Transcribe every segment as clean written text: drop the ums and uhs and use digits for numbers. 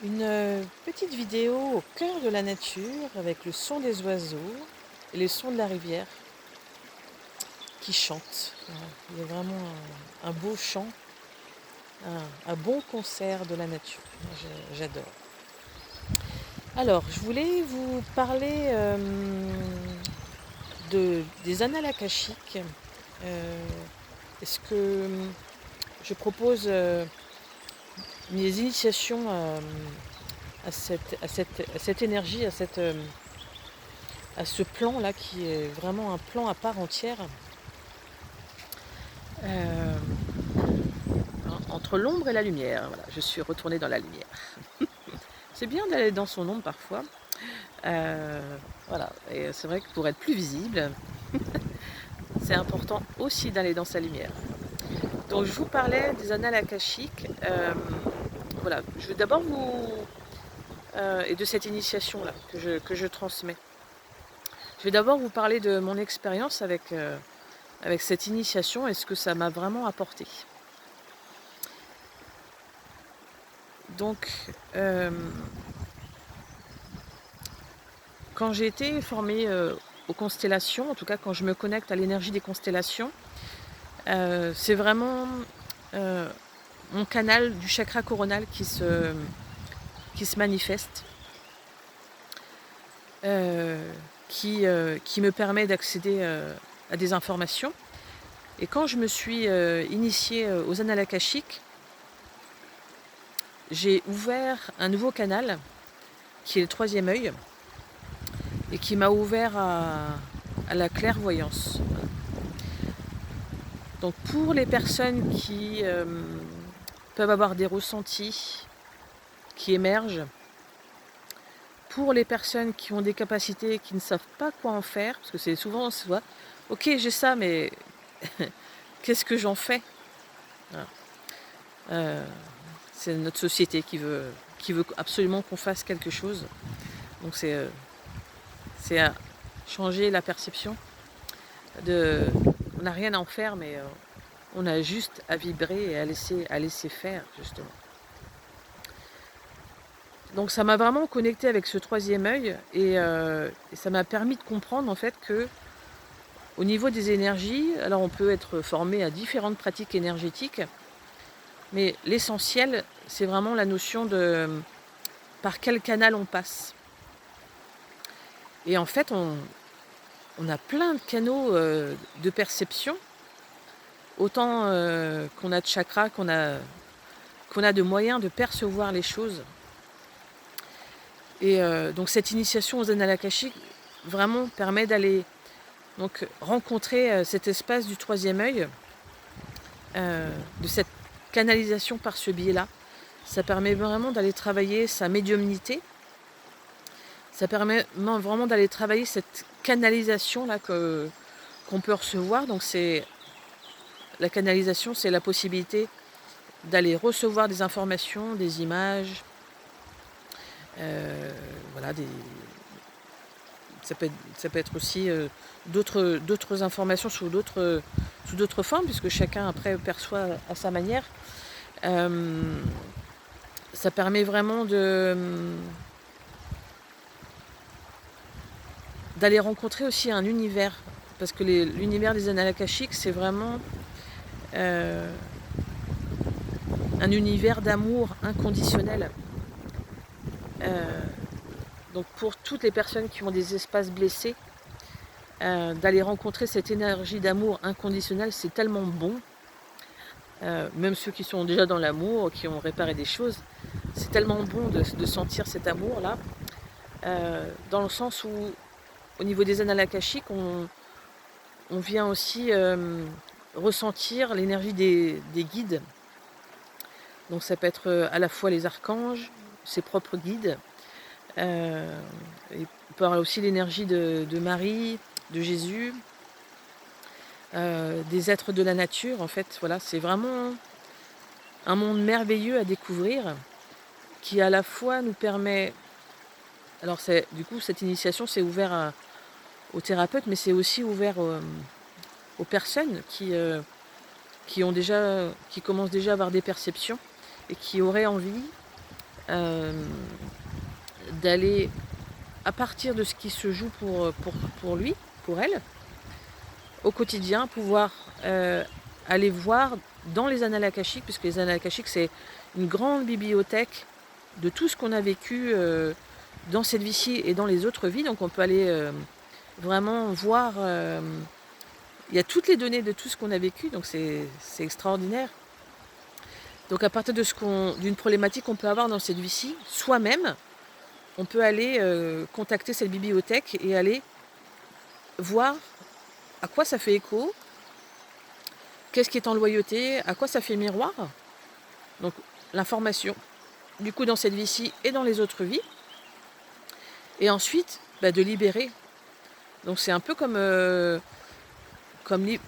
Une petite vidéo au cœur de la nature avec le son des oiseaux et les sons de la rivière qui chantent. Voilà. Il y a vraiment un beau chant, un bon concert de la nature. Moi, j'adore. Alors, je voulais vous parler des annales akashiques. Est-ce que je propose mes initiations à cette énergie, à ce plan-là qui est vraiment un plan à part entière, euh, entre l'ombre et la lumière. Voilà, je suis retournée dans la lumière. C'est bien d'aller dans son ombre parfois. Voilà, et c'est vrai que pour être plus visible, c'est important aussi d'aller dans sa lumière. Donc je vous parlais des annales akashiques. Voilà, je vais d'abord vous et de cette initiation-là que je transmets. Je vais d'abord vous parler de mon expérience avec cette initiation et ce que ça m'a vraiment apporté. Donc, quand j'ai été formée aux constellations, en tout cas quand je me connecte à l'énergie des constellations, c'est vraiment mon canal du chakra coronal qui se manifeste, qui me permet d'accéder à des informations. Et quand je me suis initiée aux annales akashiques, j'ai ouvert un nouveau canal qui est le troisième œil et qui m'a ouvert à la clairvoyance. Donc pour les personnes qui peuvent avoir des ressentis qui émergent, pour les personnes qui ont des capacités et qui ne savent pas quoi en faire, parce que c'est souvent, ok j'ai ça, mais qu'est-ce que j'en fais? Voilà. C'est notre société qui veut absolument qu'on fasse quelque chose. Donc c'est à changer la perception on n'a rien à en faire, mais on a juste à vibrer et à laisser faire, justement. Donc ça m'a vraiment connecté avec ce troisième œil et ça m'a permis de comprendre en fait que au niveau des énergies, alors on peut être formé à différentes pratiques énergétiques, mais l'essentiel c'est vraiment la notion de par quel canal on passe. Et en fait on a plein de canaux de perception, autant qu'on a de chakras, qu'on a de moyens de percevoir les choses. Et donc cette initiation aux annales akashiques vraiment permet d'aller donc rencontrer cet espace du troisième œil, de cette canalisation par ce biais-là. Ça permet vraiment d'aller travailler sa médiumnité. Ça permet vraiment d'aller travailler cette canalisation-là qu'on peut recevoir. Donc la canalisation, c'est la possibilité d'aller recevoir des informations, des images, voilà, ça peut être aussi d'autres informations sous d'autres formes, puisque chacun après perçoit à sa manière. Ça permet vraiment d'aller rencontrer aussi un univers, parce que l'univers des annales akashiques, c'est vraiment un univers d'amour inconditionnel. Donc pour toutes les personnes qui ont des espaces blessés, d'aller rencontrer cette énergie d'amour inconditionnel, c'est tellement bon. Même ceux qui sont déjà dans l'amour, qui ont réparé des choses, c'est tellement bon de sentir cet amour-là, dans le sens où, au niveau des annales akashiques, on vient aussi ressentir l'énergie des guides. Donc ça peut être à la fois les archanges, ses propres guides, et on peut avoir aussi l'énergie de Marie, de Jésus, des êtres de la nature. En fait, voilà, c'est vraiment un monde merveilleux à découvrir qui à la fois nous permet... Alors du coup, cette initiation, c'est ouvert aux thérapeutes, mais c'est aussi ouvert aux personnes qui commencent déjà à avoir des perceptions et qui auraient envie d'aller à partir de ce qui se joue pour lui, pour elle, au quotidien, pouvoir aller voir dans les annales akashiques, puisque les annales akashiques, c'est une grande bibliothèque de tout ce qu'on a vécu dans cette vie-ci et dans les autres vies. Donc on peut aller vraiment voir, il y a toutes les données de tout ce qu'on a vécu, donc c'est extraordinaire. Donc à partir d'une problématique qu'on peut avoir dans cette vie-ci, soi-même, on peut aller contacter cette bibliothèque et aller voir à quoi ça fait écho, qu'est-ce qui est en loyauté, à quoi ça fait miroir. Donc l'information, du coup, dans cette vie-ci et dans les autres vies. Et ensuite, de libérer. Donc c'est un peu comme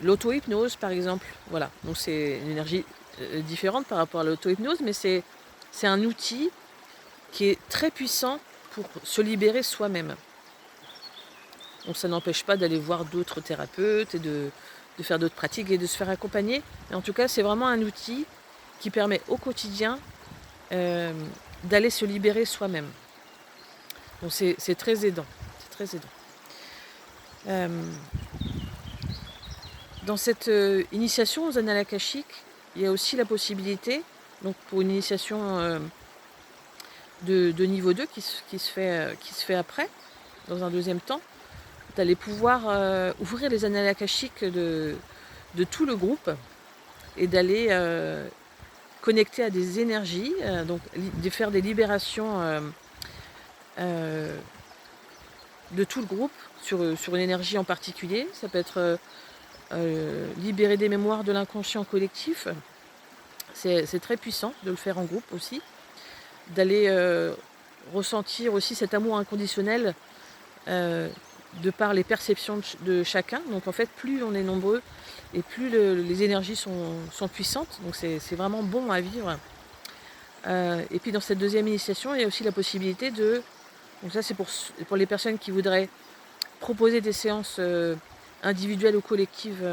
l'auto-hypnose, par exemple. Voilà, donc c'est une énergie différente par rapport à l'auto-hypnose, mais c'est un outil qui est très puissant pour se libérer soi-même. Donc ça n'empêche pas d'aller voir d'autres thérapeutes et de faire d'autres pratiques et de se faire accompagner. Mais en tout cas, c'est vraiment un outil qui permet au quotidien d'aller se libérer soi-même. Donc c'est très aidant. C'est très aidant. Dans cette initiation aux annales akashiques, il y a aussi la possibilité, donc pour une initiation de niveau 2 qui se fait après, dans un deuxième temps, d'aller pouvoir ouvrir les annales akashiques de tout le groupe et d'aller connecter à des énergies, donc de faire des libérations de tout le groupe sur une énergie en particulier. Ça peut être libérer des mémoires de l'inconscient collectif. C'est très puissant de le faire en groupe aussi. D'aller ressentir aussi cet amour inconditionnel de par les perceptions de chacun. Donc en fait, plus on est nombreux et plus les énergies sont puissantes. Donc c'est vraiment bon à vivre. Et puis dans cette deuxième initiation, il y a aussi la possibilité de... Donc ça c'est pour les personnes qui voudraient proposer des séances individuelles ou collectives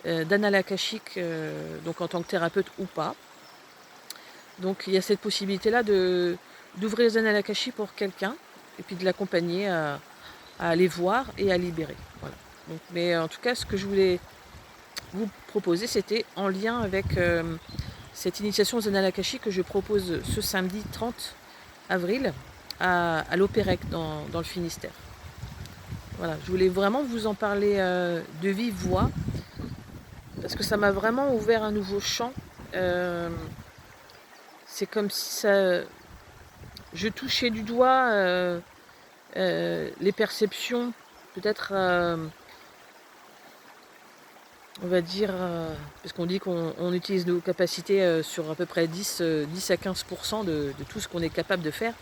d'annales akashiques, donc en tant que thérapeute ou pas. Donc il y a cette possibilité-là d'ouvrir les annales akashiques pour quelqu'un et puis de l'accompagner à aller voir et à libérer. Voilà. Donc, mais en tout cas, ce que je voulais vous proposer, c'était en lien avec cette initiation aux annales akashiques que je propose ce samedi 30 avril à l'Opérec dans le Finistère. Voilà, je voulais vraiment vous en parler de vive voix parce que ça m'a vraiment ouvert un nouveau champ. C'est comme si je touchais du doigt les perceptions, peut-être, on va dire, parce qu'on dit qu'on utilise nos capacités sur à peu près 10 à 15% de tout ce qu'on est capable de faire.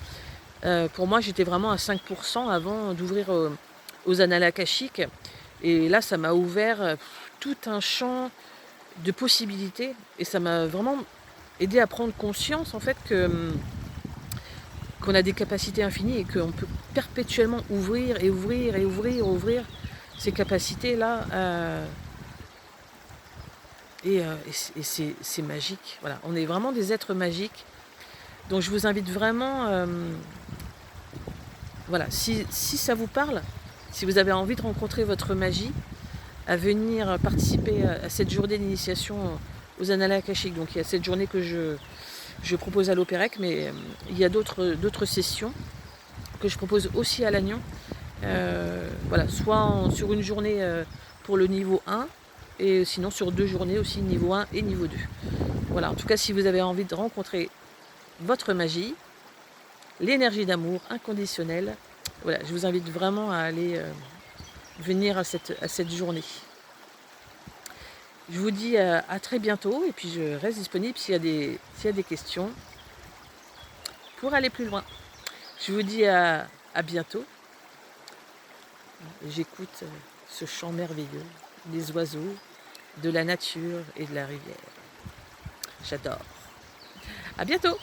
Pour moi, j'étais vraiment à 5% avant d'ouvrir aux annales akashiques. Et là, ça m'a ouvert tout un champ de possibilités. Et ça m'a vraiment aidé à prendre conscience, en fait, qu'on a des capacités infinies et qu'on peut perpétuellement ouvrir ces capacités-là. Et c'est magique. Voilà, on est vraiment des êtres magiques. Donc je vous invite vraiment, voilà, si ça vous parle, si vous avez envie de rencontrer votre magie, à venir participer à cette journée d'initiation aux annales akashiques. Donc il y a cette journée que je propose à l'Opérec, mais il y a d'autres sessions que je propose aussi à Lannion. Voilà, soit sur une journée pour le niveau 1, et sinon sur 2 journées aussi, niveau 1 et niveau 2. Voilà, en tout cas, si vous avez envie de rencontrer votre magie, l'énergie d'amour inconditionnelle, voilà, je vous invite vraiment à aller venir à cette journée. Je vous dis à très bientôt, et puis je reste disponible s'il y a des questions pour aller plus loin. Je vous dis à bientôt. J'écoute ce chant merveilleux des oiseaux, de la nature et de la rivière. J'adore. À bientôt!